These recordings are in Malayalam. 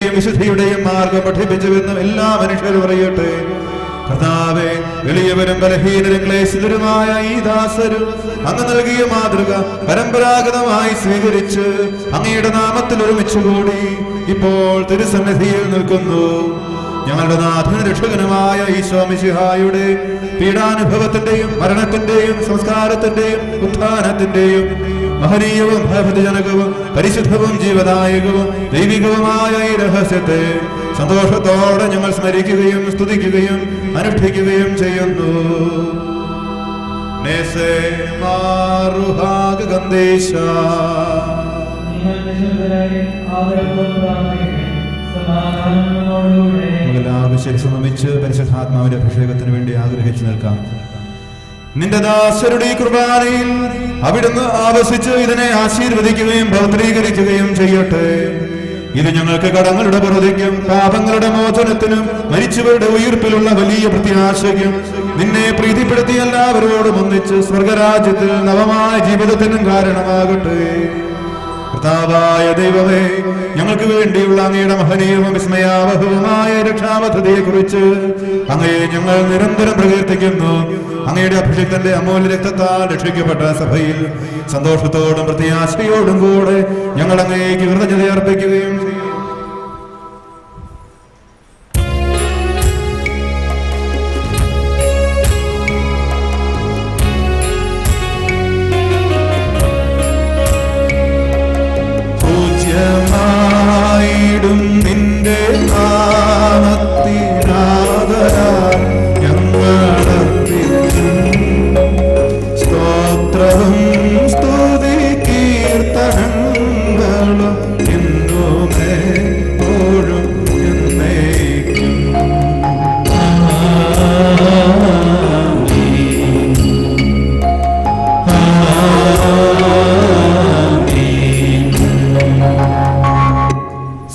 വിശുദ്ധിയുടെയും മാർഗം പഠിപ്പിച്ചുവെന്നും എല്ലാ മനുഷ്യരും അറിയട്ടെ. കർത്താവേ, എളിയവരും ബലഹീനരും ക്ലേശിതരുമായ ഈ ദാസരും അങ്ങ് നൽകിയ മാതൃക പരമ്പരാഗതമായി സ്വീകരിച്ച് അങ്ങയുടെ നാമത്തിൽ ഒരുമിച്ചുകൂടി ഇപ്പോൾ തിരുസന്നിധിയിൽ നിൽക്കുന്നു. ഞങ്ങളുടെ നാഥനും രക്ഷകനുമായ ഈശോ മിശിഹായുടെ പീഡാനുഭവത്തിന്റെയും മരണത്തിന്റെയും സംസ്കാരത്തിന്റെയും ഉത്ഥാനത്തിന്റെയും മഹനീയവും ഭയഭക്തിജനകവും പരിശുദ്ധവും ജീവദായകവും ദൈവികവുമായ ഈ രഹസ്യത്തെ സന്തോഷത്തോടെ ഞങ്ങൾ സ്മരിക്കുകയും സ്തുതിക്കുകയും അനുഷ്ഠിക്കുകയും ചെയ്യുന്നു. ശ്രമിച്ച് പരിശുദ്ധാത്മാവിന്റെ അഭിഷേകത്തിന് വേണ്ടി ആഗ്രഹിച്ചു നിൽക്കാം. നിന്റെ ദാസരുടെ ഈ കുർബാനയിൽ അവിടുന്ന് ആവസിച്ച് ഇതിനെ ആശീർവദിക്കുകയും പൗത്രീകരിക്കുകയും ചെയ്യട്ടെ. ഇത് ഞങ്ങൾക്ക് കടങ്ങളുടെ പ്രതിക്കും പാപങ്ങളുടെ മോചനത്തിനും മരിച്ചവരുടെ ഉയിർപ്പിലുള്ള വലിയ പ്രത്യാശയ്ക്കും നിന്നെ പ്രീതിപ്പെടുത്തി എല്ലാവരോടും ഒന്നിച്ച് സ്വർഗരാജ്യത്തിൽ നവമായ ജീവിതത്തിനും കാരണമാകട്ടെ. കർത്താവായ ദൈവമേ, ഞങ്ങൾക്ക് വേണ്ടിയുള്ള അങ്ങയുടെ മഹനീയവും വിസ്മയാവഹവുമായ രക്ഷാപദ്ധതിയെ കുറിച്ച് അങ്ങയെ ഞങ്ങൾ നിരന്തരം പ്രകീർത്തിക്കുന്നു. അങ്ങയുടെ അഭിഷിക്തന്റെ അമൂല്യ രക്തത്താൽ രക്ഷിക്കപ്പെട്ട സഭയിൽ സന്തോഷത്തോടും പ്രത്യാശയോടും കൂടെ ഞങ്ങൾ അങ്ങേക്ക് കൃതജ്ഞത അർപ്പിക്കുകയും ചെയ്യും. പൂജ്യമായിടും നിന്റെ നാമത്തിനാദരാൽ സ്തോത്രവും സ്തുതി കീർത്തനങ്ങളും എന്നുമേ എപ്പോഴും എന്നേക്കും.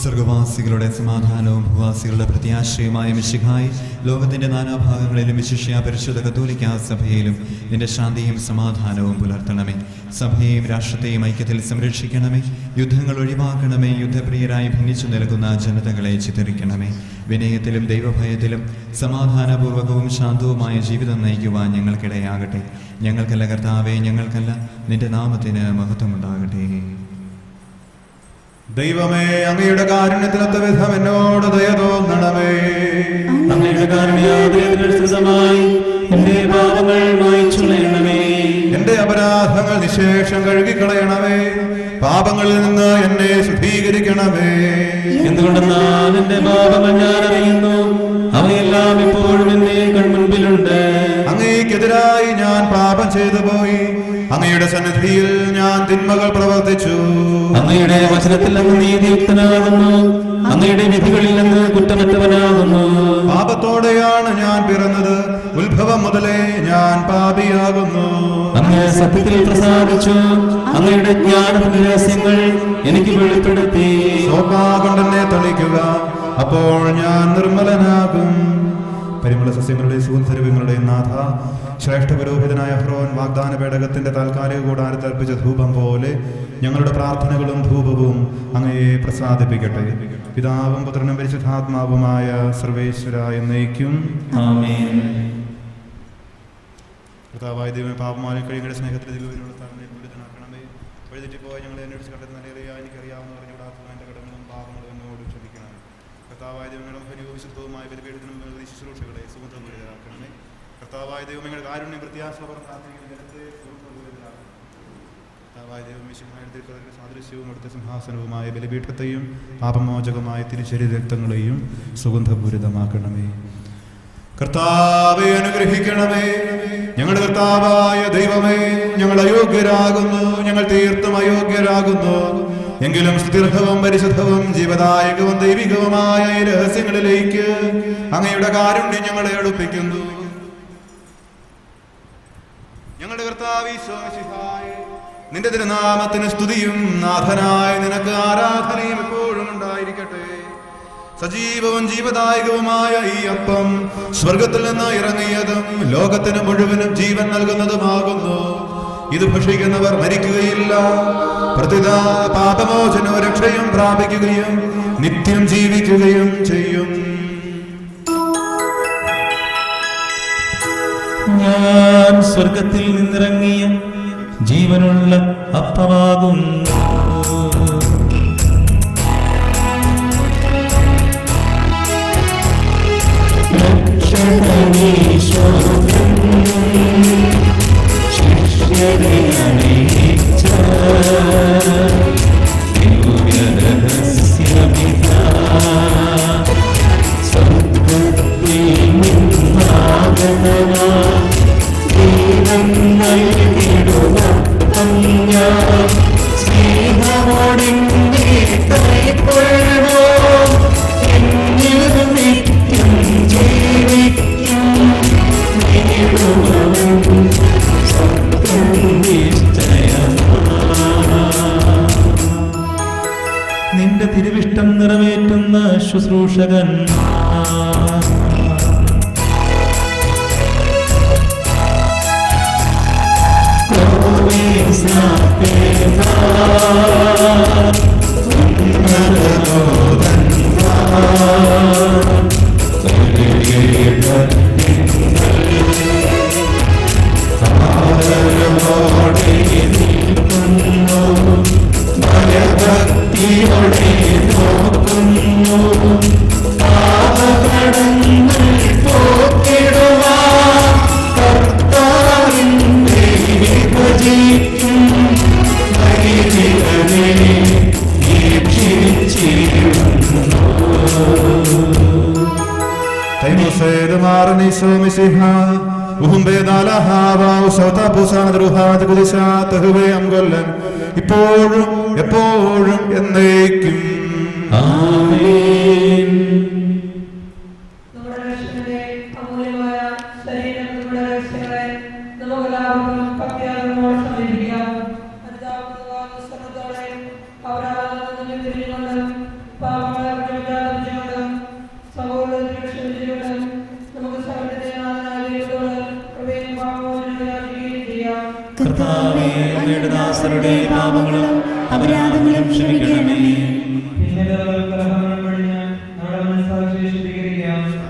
സ്വർഗവാസികളുടെ സമാധാനവും ഭൂവാസികളുടെ പ്രത്യാശയുമായ മിശിഹായി ലോകത്തിന്റെ നാനാഭാഗങ്ങളിലും വിശിഷ്യ പരിശുദ്ധ കത്തോലിക്കാ സഭയിലും നിന്റെ ശാന്തിയും സമാധാനവും പുലർത്തണമേ. സഭയെയും രാഷ്ട്രത്തെയും ഐക്യത്തിൽ സംരക്ഷിക്കണമേ. യുദ്ധങ്ങൾ ഒഴിവാക്കണമേ. യുദ്ധപ്രിയരായി ഭിന്നിച്ചു നിൽക്കുന്ന ജനതകളെ ചിതറിക്കണമേ. വിനയത്തിലും ദൈവഭയത്തിലും സമാധാനപൂർവകവും ശാന്തവുമായ ജീവിതം നയിക്കുവാൻ ഞങ്ങൾക്കിടയാകട്ടെ. ഞങ്ങൾക്കല്ല കർത്താവേ, ഞങ്ങൾക്കല്ല, നിന്റെ നാമത്തിന് മഹത്വമുണ്ടാകട്ടെ. ദൈവമേ, അങ്ങയുടെ കാരുണ്യത്തിനൊത്ത വിധം എന്നോട് ദയ തോന്നണമേ. അങ്ങയുടെ കാരുണ്യാദരത്തിനനുസൃതമായി എന്റെ പാപങ്ങൾ മായ്ച്ചു കളയണമേ. എന്റെ അപരാധങ്ങൾ നിശേഷം കഴുകിക്കളയണമേ. പാപങ്ങളിൽ നിന്ന് എന്നെ ശുദ്ധീകരിക്കണമേ. എന്തുകൊണ്ടെന്നാൽ എന്റെ പാപങ്ങൾ ഞാൻ അറിയുന്നു, അവയെല്ലാം ഇപ്പോഴും എന്റെ കൺമുൻപിലുണ്ട്. അങ്ങേക്കെതിരായി ഞാൻ പാപം ചെയ്തു പോയി. അങ്ങയുടെ സന്നിധിയിൽ ഞാൻ തിന്മകൾ പ്രവർത്തിച്ചു. അങ്ങയുടെ വചനത്തിൽ അങ്ങ് നീതിയുക്തനാകുന്നു, അങ്ങയുടെ വിധികളിൽ നിന്ന് കുറ്റമറ്റവനാകുന്നു. പാപത്തോടെയാണ് ഞാൻ പിറന്നത്, ഉത്ഭവം മുതലേ ഞാൻ പാപിയാകുന്നു. അങ്ങ് സത്യത്തിൽ പ്രസാദിച്ചു, അങ്ങയുടെ ജ്ഞാനത്തിന്റെ രഹസ്യങ്ങൾ എനിക്ക് വെളിപ്പെടുത്തി. സോപ്പാ കൊണ്ടെന്നെ തളിക്കുക, അപ്പോൾ ഞാൻ നിർമ്മലനാകും. പരിമള സസ്യങ്ങളുടെ സുഗന്ധരൂപങ്ങളുടെ നാഥ, ശ്രേഷ്ഠ പുരോഹിതനായ അഹ്റോൻ വാഗ്ദാന പേടകത്തിന്റെ താൽക്കാലിക കൂടാരത്തിൽ അർപ്പിച്ച ധൂപം പോലെ ഞങ്ങളുടെ പ്രാർത്ഥനകളും ധൂപവും അങ്ങയെ പ്രസാദിപ്പിക്കട്ടെ. പിതാവും പുത്രനും പരിശുദ്ധാത്മാവുമായ സർവേശ്വര എന്നേക്കും ആമേൻ. കർത്താവായ ദൈവമേ, പാപമായ കഴിയുടെ സ്നേഹത്തിൽ ദൈവത്തിനാക്കണമേ. വഴിതെറ്റിപ്പോയ ഞങ്ങളെ അന്വേഷിച്ച് കണ്ടെത്തുന്ന നിലയായി എനിക്കറിയാവുന്ന പറഞ്ഞുകൂടാത്ത എൻ്റെ കടങ്ങളും പാപങ്ങളും എന്നോട് ക്ഷമിക്കണമേ. കർത്താവായ ദൈവങ്ങളുടെ മഹനീയവും വിശുദ്ധവുമായ ബലിപീഠത്തിനും ശുശ്രൂഷകളെ സുഗന്ധപൂരിതരാക്കണമേ. കർത്താവായ ദൈവം ഞങ്ങളുടെ കാരുണ്യം പ്രത്യാശയോടെ പ്രാർത്ഥിക്കുന്ന ജനത്തെ സുഗന്ധപൂരിതരാക്കണമേ. കർത്താവായ ദൈവം മിശിഹായുടെ സാദൃശ്യവും അടുത്ത സിംഹാസനവുമായ ബലിപീഠത്തെയും പാപമോചകമായ തിരുശരീര രക്തങ്ങളെയും സുഗന്ധപൂരിതമാക്കണമേ. കർത്താവെ അനുഗ്രഹിക്കണമേ. ഞങ്ങളുടെ കർത്താവായ ദൈവമേ, ഞങ്ങൾ അയോഗ്യരാകുന്നു, ഞങ്ങൾ തീർത്തും അയോഗ്യരാകുന്നു. എങ്കിലും സ്തുത്യർഹവും പരിശുദ്ധവും ജീവദായകവും ദൈവികവുമായ ഈ രഹസ്യങ്ങളിലേക്ക് അങ്ങയുടെ കാരുണ്യം ഞങ്ങളെ അടുപ്പിക്കുന്നു. ഞങ്ങളുടെ കർത്താവേ ഈശോ മിശിഹായേ, നിന്റെ തിരുനാമത്തിന് സ്തുതിയും നാഥനായ നിനക്ക് ആരാധനയും എപ്പോഴും ഉണ്ടായിരിക്കട്ടെ. സജീവവും ജീവദായകവുമായ ഈ അപ്പം സ്വർഗത്തിൽ നിന്ന് ഇറങ്ങിയതും ലോകത്തിന് മുഴുവനും ജീവൻ നൽകുന്നതുമാകുന്നു. ഇത് ഭക്ഷിക്കുന്നവർ മരിക്കുകയില്ല, പ്രതിദാ പാപമോചനവും രക്ഷയും പ്രാപിക്കുകയും നിത്യം ജീവിക്കുകയും ചെയ്യും. ഞാൻ സ്വർഗത്തിൽ നിന്നിറങ്ങിയ ജീവനുള്ള അപ്പമാകുന്നു. ശിഷ്യരെ അണിയിച്ച ദിവ്യരഹസ്യമിതാ, സ്വർഗ്ഗത്തിൽ നിന്നാഗതമാ ദൈവം നൽകിടുവപ്പം ഞാൻ സ്നേഹമോടിന്റെ കൈക്കൊള്ളുവോ, എന്നിൽ നിത്യം ജീവിക്കും നേടുവവൻ സ്വർഗ്ഗം നിശ്ചയമാ. നിന്റെ തിരുവിഷ്ടം നിറവേറ്റുന്ന ശുശ്രൂഷകൻ ഭയഭക്തിയോടെ നോക്കുന്നു, പാപകടങ്ങൾ പോക്കിടുവാൻ കർത്താവിന്റെ വിഭജിക്കും വൈദികരെ വീക്ഷിച്ചിരുന്നു. ഇപ്പോഴും എപ്പോഴും എന്നേക്കും ആമേൻ. കർത്താവേ, അങ്ങയുടെ ദാസരുടെ പാപങ്ങളും അപരാധങ്ങളും ക്ഷമിക്കണമേ.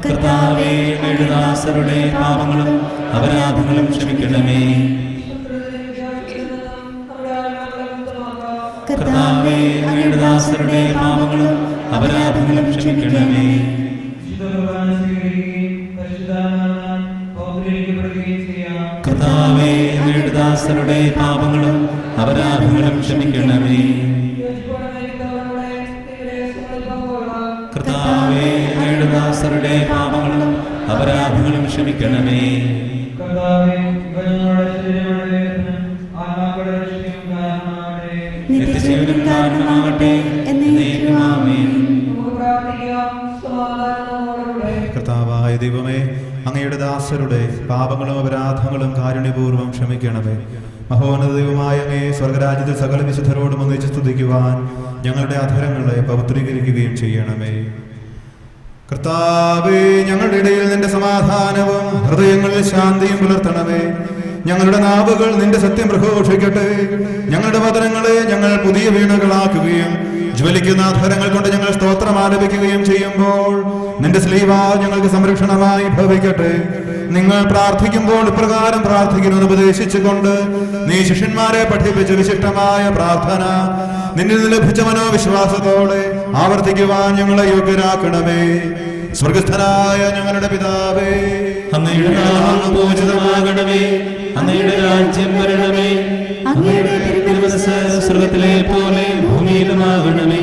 കർത്താവേ, അങ്ങയുടെ ദാസരുടെ പാപങ്ങളും അപരാധങ്ങളും ക്ഷമിക്കണമേ. കർത്താവേ, അങ്ങയുടെ ദാസരുടെ പാപങ്ങളും അപരാധങ്ങളും ക്ഷമിക്കണമേ. കർത്താവേ, അങ്ങയുടെ ദാസരുടെ പാപങ്ങളും അപരാധങ്ങളും ക്ഷമിക്കണമേ. കർത്താവേ, അങ്ങയുടെ ദാസരുടെ പാപങ്ങളും അപരാധങ്ങളും ക്ഷമിക്കണമേ. നിത്യജീവനും കാരണമാകട്ടെ എന്നേക്കും ആമേൻ. കർത്താവായ ദൈവമേ, അങ്ങയുടെ ദാസരുടെ പാപങ്ങളും അപരാധങ്ങളും കാരുണ്യപൂർവ്വം ക്ഷമിക്കണമേ. മഹോന്നത ദൈവമായ അങ്ങേ സ്വർഗരാജ്യത്തിൽ സകല വിശുദ്ധരോടും ഒന്നിച്ച് സ്തുതിക്കുവാൻ ഞങ്ങളുടെ അധരങ്ങളെ പവിത്രീകരിക്കുകയും ചെയ്യണമേ. കർത്താവേ, ഞങ്ങളുടെ ഇടയിൽ നിന്റെ സമാധാനവും ഹൃദയങ്ങളിൽ ശാന്തിയും പുലർത്തണമേ. ഞങ്ങളുടെ നാവുകൾ നിന്റെ സത്യം പ്രഘോഷിക്കട്ടെ. ഞങ്ങളുടെ വചനങ്ങളെ ഞങ്ങൾ പുതിയ വീണകളാക്കുകയും ജ്വലിക്കുന്ന അധരങ്ങൾ കൊണ്ട് ഞങ്ങൾ സ്തോത്രം ആലപിക്കുകയും ചെയ്യുമ്പോൾ നിന്റെ സ്ലീവാ ഞങ്ങൾക്ക് സംരക്ഷണമായി ഭവിക്കട്ടെ. നിങ്ങൾ പ്രാർത്ഥിക്കുമ്പോൾ ഇപ്രകാരം പ്രാർത്ഥിക്കുന്നു ഉപദേശിച്ചുകൊണ്ട് നീ ശിഷ്യന്മാരെ പഠിപ്പിച്ച വിശിഷ്ടമായ പ്രാർത്ഥന നിന്നിൽ നിന്ന് ലഭിച്ച മനോവിശ്വാസത്തോടെ ആവർത്തിക്കുവാൻ ഞങ്ങളെ യോഗ്യരാക്കണമേ. സ്വർഗസ്ഥനായ ഞങ്ങളുടെ പിതാവേ, അങ്ങയുടെ നാമം പൂജിതമാകണമേ. അങ്ങയുടെ രാജ്യം വരണമേ. അങ്ങയുടെ തിരുമനസ്സ് സ്വർഗ്ഗത്തിലെ പോലെ ഭൂമിയിലുമാകണമേ.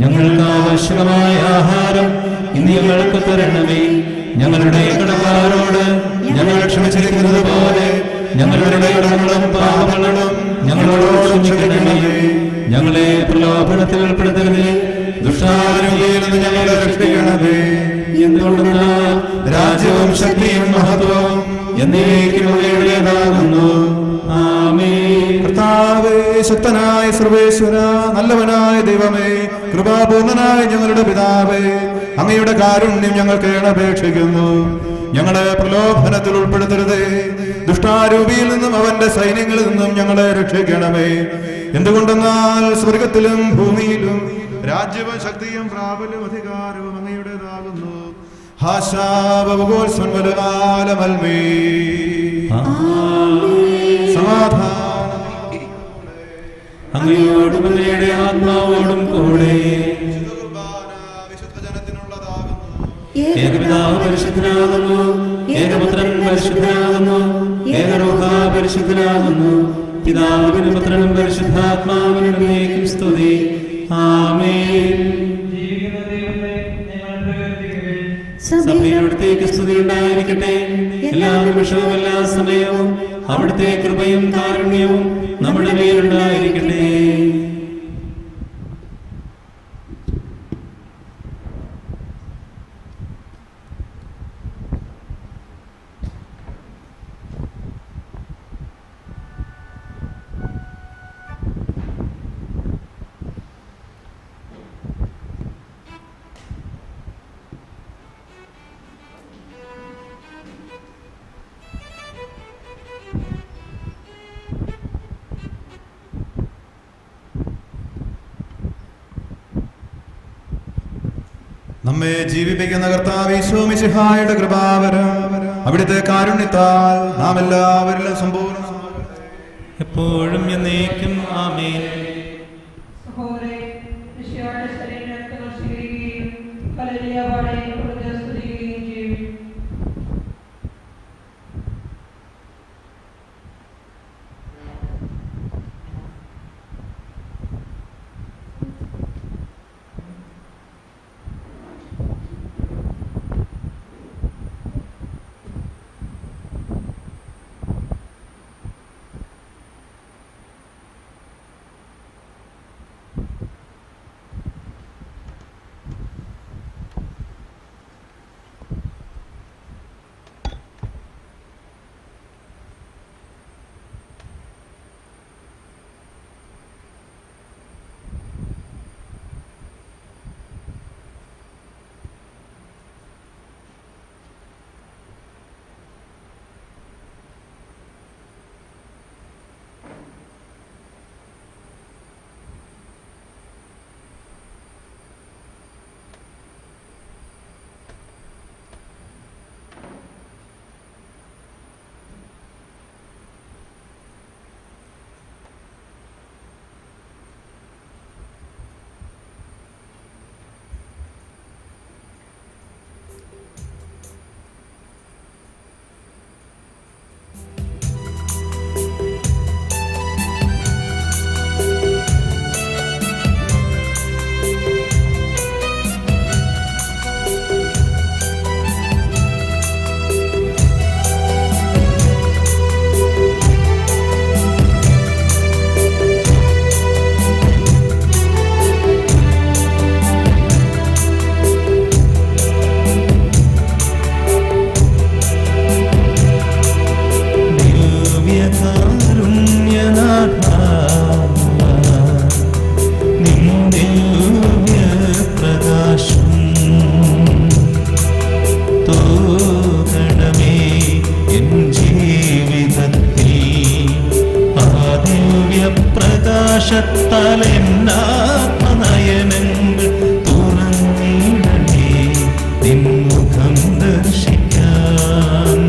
ഞങ്ങൾക്ക് ആവശ്യമായ ആഹാരം ഇന്ന് ഞങ്ങൾക്ക് തരണമേ. ഞങ്ങളുടെ കടക്കാരോട് ഞങ്ങൾ ക്ഷമിച്ചിരിക്കുന്നത് പോലെ ഞങ്ങളുടെ കടങ്ങളും പാപങ്ങളും ഞങ്ങളോട് ക്ഷമിക്കണമേ. ഞങ്ങളെ പ്രലോഭനത്തിൽ ഉൾപ്പെടുത്തരുതേ, ദുഷ്ടാരൂപിയിൽ നിന്ന് ഞങ്ങളെ രക്ഷിക്കണമേ. എന്തുകൊണ്ടെന്നാൽ രാജ്യവും ശക്തിയും മഹത്വവും എന്നേക്കും അങ്ങയുടേതാകുന്നു. ആമേൻ. കർത്താവേ, ശക്തനായ സർവേശ്വര, നല്ലവനായ ദൈവമേ, കൃപാപൂർണനായ ഞങ്ങളുടെ പിതാവേ, അങ്ങയുടെ കാരുണ്യം ഞങ്ങൾ കേണപേക്ഷിക്കുന്നു. ഞങ്ങളെ പ്രലോഭനത്തിൽ ഉൾപ്പെടുത്തരുതേ, ദുഷ്ടാരൂപിയിൽ നിന്നും അവന്റെ സൈന്യങ്ങളിൽ നിന്നും ഞങ്ങളെ രക്ഷിക്കണമേ. എന്തുകൊണ്ടെന്നാൽ സ്വർഗത്തിലും ഭൂമിയിലും രാജ്യവും ശക്തിയും പ്രാബല്യവും അധികാരവും അങ്ങയുടേതാകുന്നു. ഹാശാബുഗോൽസ്വൻവലകാലമൽമേ. സമാധാനം അങ്ങയോടും അങ്ങയുടെ ആത്മാവോടും കൂടെ. ഏകപിതാവ് പരിശുദ്ധനാകുന്നു, ഏകപുത്രൻ പരിശുദ്ധനാകുന്നു, ഏകരൂഹ പരിശുദ്ധനാകുന്നു. പിതാവിനും പുത്രനും പരിശുദ്ധാത്മാവിനും സ്തുതി. ആമേൻ. സഭയോടത്തേക്ക് സ്തുതി ഉണ്ടായിരിക്കട്ടെ. എല്ലാ നിമിഷവും എല്ലാ സമയവും അവിടുത്തെ കൃപയും കാരുണ്യവും നമ്മുടെ മേലുണ്ടായിരിക്കട്ടെ. നമ്മെ ജീവിപ്പിക്കുന്ന കർത്താവ് ഈശോ മിശിഹായുടെ കൃപാവരം അവിടുത്തെ കാരുണ്യത്താൽ നാം എല്ലാവരിലും സമ്പൂർണ്ണമാകട്ടെ. എപ്പോഴും എന്നേക്കും ആമേൻ. പ്രകാശത്താലെന്നാത്മനയനങ്ങൾ തുറന്നിടണേ നിൻ മുഖം ദർശിക്കാൻ.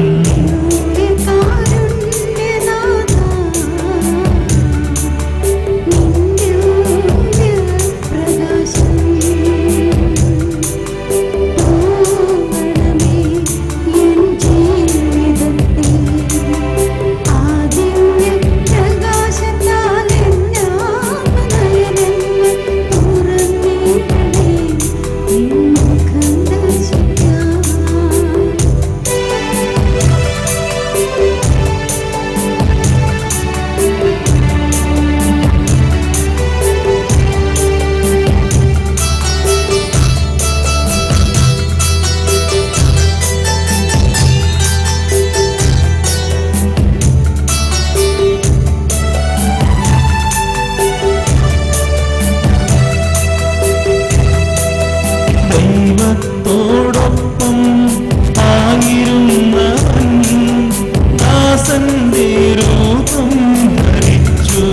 ദൈവത്തോടൊപ്പം ആയിരുന്നവൻ ദാസന്റെ രൂപം ധരിച്ചു.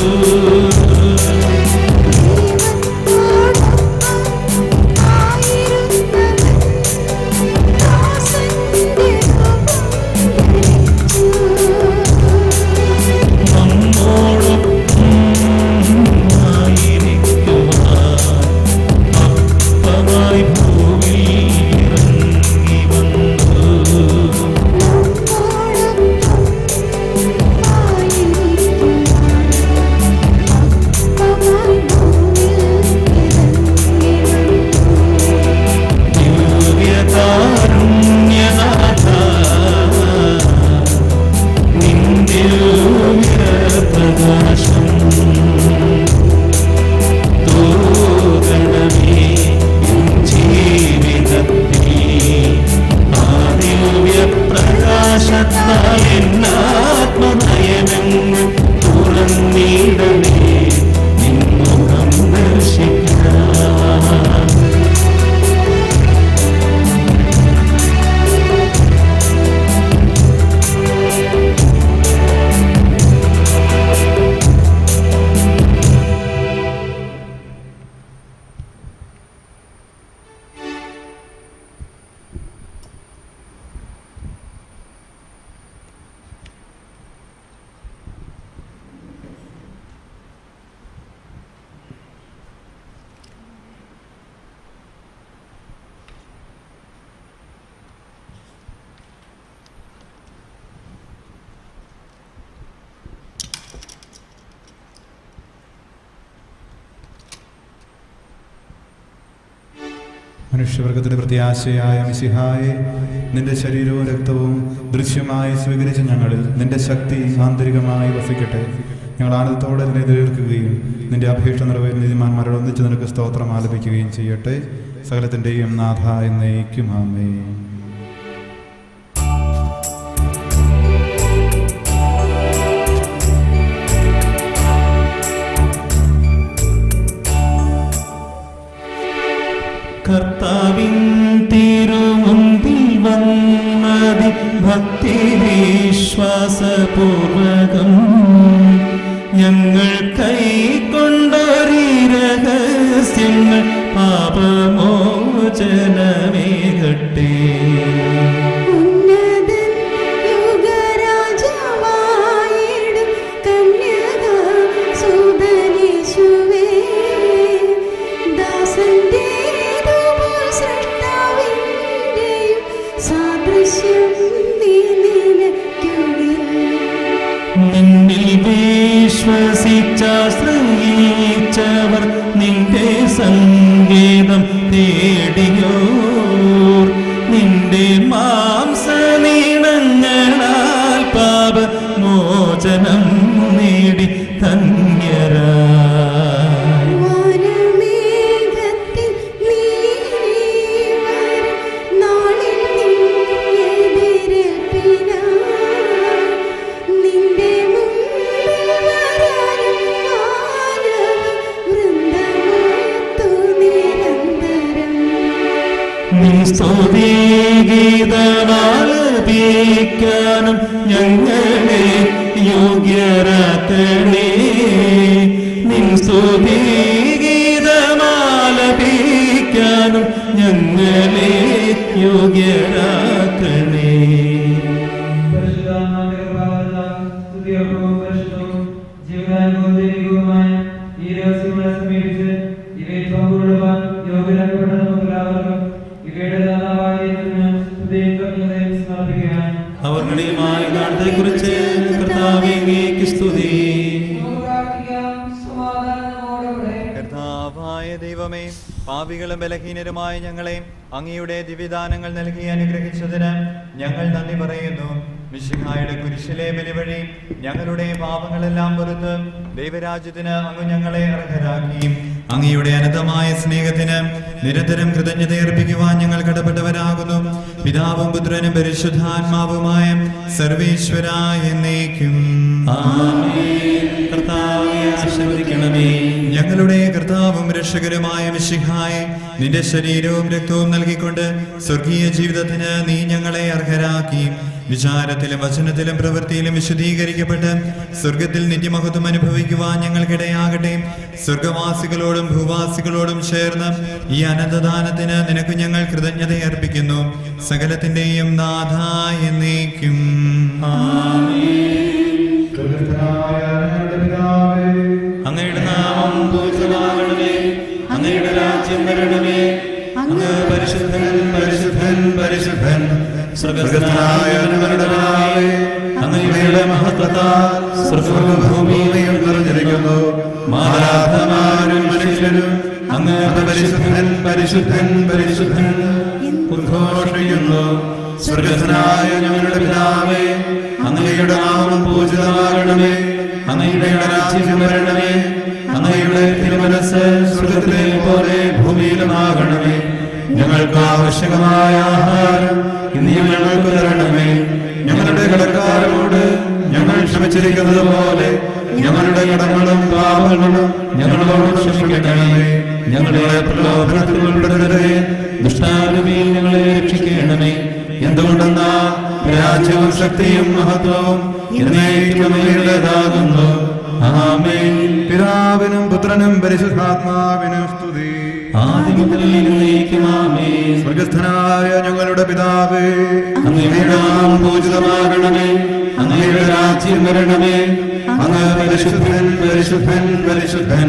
മനുഷ്യവർഗത്തിന്റെ പ്രത്യാശയായ മിശിഹായെ, നിന്റെ ശരീരവും രക്തവും ദൃശ്യമായി സ്വീകരിച്ച ഞങ്ങളിൽ നിന്റെ ശക്തി ആന്തരികമായി വസിക്കട്ടെ. ഞങ്ങൾ ആനന്ദത്തോടെ അതിനെ എതിരേൽക്കുകയും നിന്റെ അപേക്ഷ നിറവേൽ നീതിമാന്മാരോട് ഒന്നിച്ച് നിനക്ക് സ്തോത്രം ആലപിക്കുകയും ചെയ്യട്ടെ. സകലത്തിൻ്റെയും നാഥ എന്നേക്കും ആമേൻ. കർത്താവിൻ തിരുമുമ്പിൽ വന്നതി ഭക്തി വിശ്വാസപൂർവകം ഞങ്ങൾ കൈക്കൊണ്ടൊരീ രഹസ്യങ്ങൾ പാപമോചനമേകട്ടെ. നിന്നിൽ വിശ്വസിച്ചാശ്രയിച്ചവർ നിന്റെ സങ്കേതം തേടിയോർ നിന്റെ മാംസനീണങ്ങളാൽ പാപമോചനം നേടി ധന്യരാ. സ്തുതിഗീതമാലപിക്കാനും ഞങ്ങളെ യോഗ്യരാക്കണേ. നിൻ സ്തുതിഗീതമാലപിക്കാനും ഞങ്ങളെ യോഗ്യരാക്കണേ. അവർഗണീയമായ ഗാനത്തെക്കുറിച്ച് കർത്താവേ അങ്ങേക്ക് സ്തുതി. കർത്താവായ ദൈവമേ, പാപികളും ബലഹീനരുമായ ഞങ്ങളെ അങ്ങയുടെ ദിവ്യദാനങ്ങൾ നൽകി അനുഗ്രഹിച്ചതിന് ഞങ്ങൾ നന്ദി പറയുന്നു. മിശിഹായുടെ കുരിശിലെ ബലി വഴി ഞങ്ങളുടെ പാപങ്ങളെല്ലാം പുറത്ത് ദൈവരാജ്യത്തിന് അങ്ങ് ഞങ്ങളെ അർഹരാക്കി. അങ്ങയുടെ അനന്തമായ സ്നേഹത്തിന് നിരന്തരം കൃതജ്ഞതയർപ്പിക്കുവാൻ ഞങ്ങൾ കടപ്പെട്ടവരാകുന്നു. പിതാവും പുത്രനും പരിശുദ്ധാത്മാവുമായ സർവേശ്വരായ എന്നേക്കും ആമേൻ. കർത്താവേ ആശീർവദിക്കണമേ. ഞങ്ങളുടെ കർത്താവും രക്ഷകരുമായ മിശിഹായെ, നിന്റെ ശരീരവും രക്തവും നൽകിക്കൊണ്ട് സ്വർഗീയ ജീവിതത്തിന് നീ ഞങ്ങളെ അർഹരാക്കി. വിചാരത്തിലും വചനത്തിലും പ്രവൃത്തിയിലും വിശുദ്ധീകരിക്കപ്പെട്ട് സ്വർഗത്തിൽ നിത്യമഹത്വം അനുഭവിക്കുവാൻ ഞങ്ങൾക്കിടയാകട്ടെ. സ്വർഗവാസികളോടും ഭൂവാസികളോടും ചേർന്ന് ഈ അനന്തദാനത്തിന് നിനക്ക് ഞങ്ങൾ കൃതജ്ഞതയർപ്പിക്കുന്നു. സകലത്തിന്റെയും നാഥ എന്നേക്കും അങ്ങയുടെ നാമം പൂജിതമാകണമേ. അങ്ങയുടെ രാജ്യം വരണമേ. അങ്ങ് പരിശുദ്ധൻ പരിശുദ്ധൻ പരിശുദ്ധൻ സ്വർഗ്ഗസ്ഥനായ ഞങ്ങളുടെ പിതാവേ, അങ്ങയുടെ മഹത്വത്താൽ സ്വർഗ്ഗവും ഭൂമിയും നിറഞ്ഞിരിക്കുന്നു. മാലാഖമാരും മനുഷ്യരും അങ്ങ് പരിശുദ്ധൻ പരിശുദ്ധൻ പരിശുദ്ധൻ ഉദ്ഘോഷിക്കുന്നു. സ്വർഗ്ഗസ്ഥനായ ഞങ്ങളുടെ പിതാവേ, അങ്ങയുടെ നാമം പൂജിതമാകണമേ. അങ്ങയുടെ രാജ്യം വരണമേ. അങ്ങയുടെ തിരുമനസ്സ് സ്വർഗ്ഗത്തിലെ പോലെ ഭൂമിയിലുമാകണമേ. ഞങ്ങൾക്ക് ആവശ്യമായ ആഹാരം ഇന്ന് ഞങ്ങൾക്ക് തരണമേ. ഞങ്ങളുടെ കടക്കാരോട് ഞങ്ങൾ ക്ഷമിച്ചിരിക്കുന്നത് പോലെ ഞങ്ങളുടെ കടങ്ങളും പാപങ്ങളും ഞങ്ങളോട് ക്ഷമിക്കണമേ. ഞങ്ങളെ പ്രലോഭനത്തിൽ ഉൾപ്പെടുത്തരുതേ, ദുഷ്ടാരൂപിയിൽ ഞങ്ങളെ രക്ഷിക്കണമേ. എന്തുകൊണ്ടെന്നാ രാജ്യവും ശക്തിയും മഹത്വവും എന്നേക്കും അങ്ങയുടേതാകുന്നു. ആമേൻ. പിതാവിനും പുത്രനും പരിശുദ്ധാത്മാവിനും സ്തുതി. സ്വർഗ്ഗസ്ഥനായ ഞങ്ങളുടെ പിതാവേ, അങ്ങയുടെ നാമം പൂജിതമാകണമേ. അങ്ങയുടെ രാജ്യം വരണമേ. അങ്ങ് പരിശുദ്ധൻ പരിശുദ്ധൻ പരിശുദ്ധൻ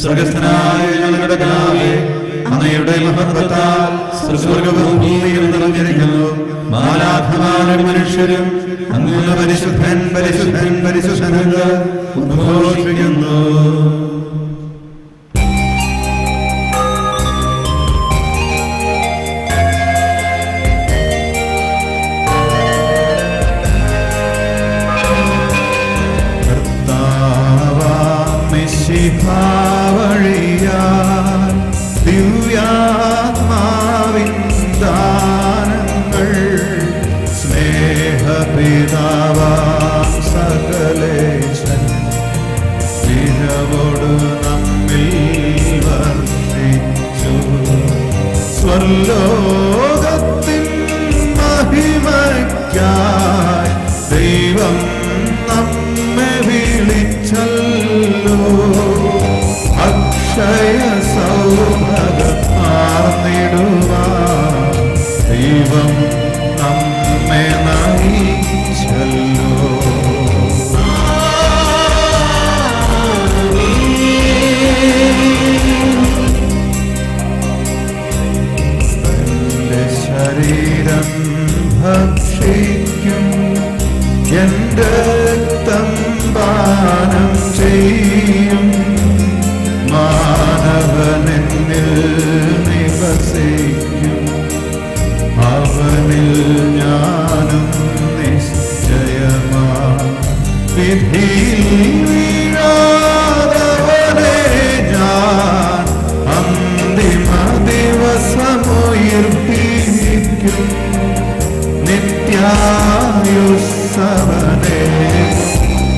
സ്വർഗ്ഗസ്ഥനായ ഞങ്ങളുടെ പിതാവേ, അങ്ങയുടെ മഹത്വത്താൽ സ്വർഗ്ഗവും ഭൂമിയും നിറഞ്ഞിരിക്കുന്നു. മാലാഖമാരും മനുഷ്യരും അങ്ങ് പരിശുദ്ധൻ പരിശുദ്ധൻ പരിശുദ്ധൻ എന്ന് ഉദ്ഘോഷിക്കുന്നു. പിതാവാം സകലേശൻ പിഴവോടു നമ്മിൽ വർദ്ധിച്ചു. സ്വർലോകത്തിൻ മഹിമയ്ക്കായി ദൈവം നമ്മെ വിളിച്ചല്ലോ. അക്ഷയ സൗഭഗമാർന്നിടുവാൻ ദൈവം നമ്മെ നയിച്ചല്ലോ. എന്റെ ശരീരം ഭക്ഷിക്കും, എന്റെ രക്തം പാനം ചെയ്യും. മാനവനെന്നിൽ നിവസിക്കും, അവനിൽ ഞാനും നിശ്ചയമാ. വിധിയിൽ വീഴാതവനെ ഞാൻ അന്തിമ ദിവസമുയർപ്പിക്കും. നിത്യായുസ്സവനെ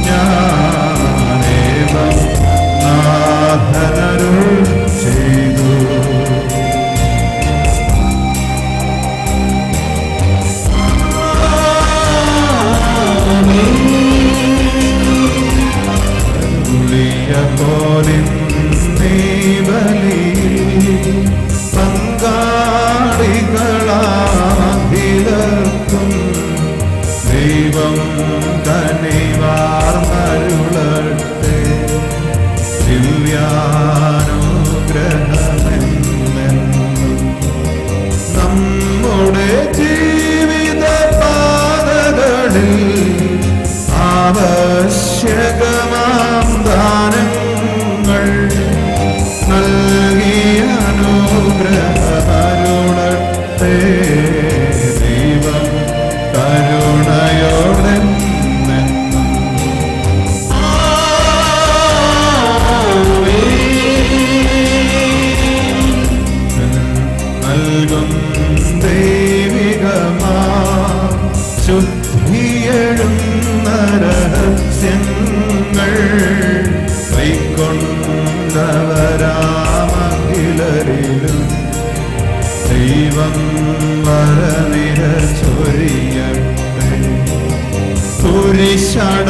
ഞാനേവം നാഥനരുൾ ചെയ്തു. പോലിൻ നീ ബലിയിൽ പങ്കാളികളാകിലർക്കും ദൈവം കനിവാർന്നരുളട്ടെ. ദിവ്യാനുഗ്രഹമെന്നും നമ്മുടെ ജീവിത പാതകളിൽ ആവശ്യകമാം ദാനങ്ങൾ നൽകിയ അനുഗ്രഹമരുളട്ടെ. ദൈവം കരുണയോടെ നൽകും ദൈവികമാ ശുദ്ധിയെഴുന്ന രഹസ്യങ്ങൾ കൈക്കൊണ്ടവരാമഖിലരിലും ദൈവം വരനിര ചൊരിയട്ടെ. കുരിശട